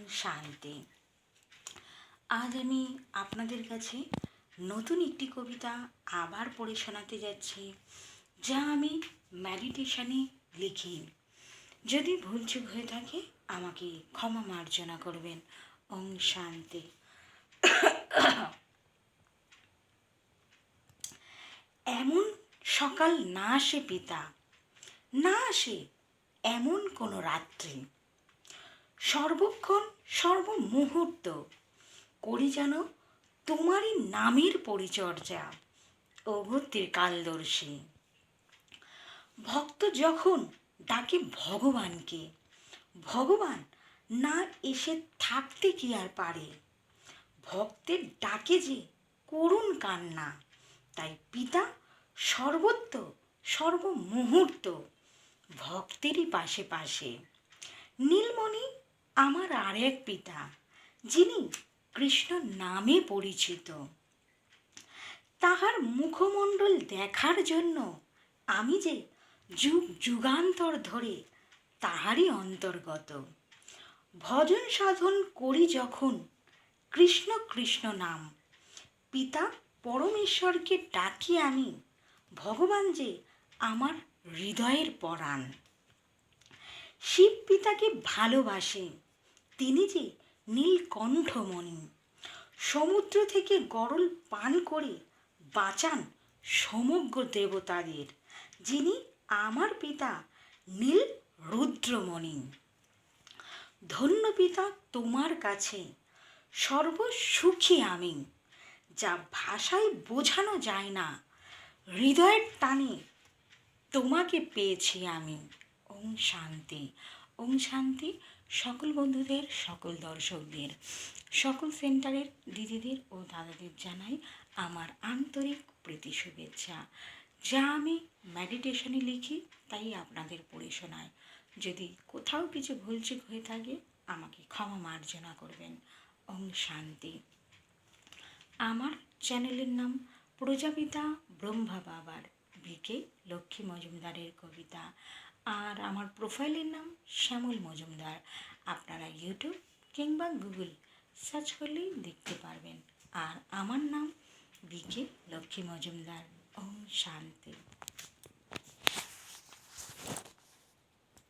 শান্তি। আজ আমি আপনাদের কাছে নতুন একটি কবিতা আবার পড়ে শোনাতে যাচ্ছি, যা আমি মেডিটেশনে লিখি। যদি ভুলচুক হয়ে থাকে আমাকে ক্ষমা মার্জনা করবেন। ওং শান্তি। এমন সকাল না আসে পিতা, না আসে এমন কোনো রাত্রি, সর্বক্ষণ সর্বমুহূর্ত করি যেন তোমারই নামের পরিচর্যা। ওগো ত্রিকালদর্শী। ভক্ত যখন ডাকে ভগবানকে, ভগবান না এসে থাকতে কি আর পারে। ভক্তের ডাকে যে করুণ কান্না, তাই পিতা সর্বত্র সর্বমুহূর্ত ভক্তেরই পাশে পাশে। নীলমণি আমার আর এক পিতা, যিনি কৃষ্ণ নামে পরিচিত। তাহার মুখমণ্ডল দেখার জন্য আমি যে যুগ যুগান্তর ধরে তাহারই অন্তর্গত। ভজন সাধন করি যখন কৃষ্ণ কৃষ্ণ নাম, পিতা পরমেশ্বরকে ডাকি আমি, ভগবান যে আমার হৃদয়ের পরাণ। শিব পিতাকে ভালোবাসে, তিনি যে নীলকণ্ঠমণি। সমুদ্র থেকে গরল পান করে বাঁচান সমগ্র দেবতাদের, যিনি আমার পিতা নীল রুদ্রমণি। ধন্য পিতা তোমার কাছে সর্বসুখী আমি, যা ভাষায় বোঝানো যায় না। হৃদয়ের টানে তোমাকে পেয়েছি আমি। ওং শান্তি। ওং শান্তি। সকল বন্ধুদের, সকল দর্শকদের, সকল সেন্টারের দিদিদের ও দাদাদের জানাই আমার আন্তরিক প্রীতি শুভেচ্ছা। যা আমি মেডিটেশনে লিখি তাই আপনাদের পড়ে শোনাই। যদি কোথাও কিছু ভুলচুক হয়ে থাকে আমাকে ক্ষমা মার্জনা করবেন। ওং শান্তি। আমার চ্যানেলের নাম প্রজাপিতা ব্রহ্মা বাবার বিকে লক্ষ্মী মজুমদারের কবিতা, আর আমার প্রোফাইলের নাম শ্যামল মজুমদার। আপনারা ইউটিউব কিংবা গুগল সার্চ করলেই দেখতে পারবেন। আর আমার নাম বিকে লক্ষ্মী মজুমদার। ওম শান্তি।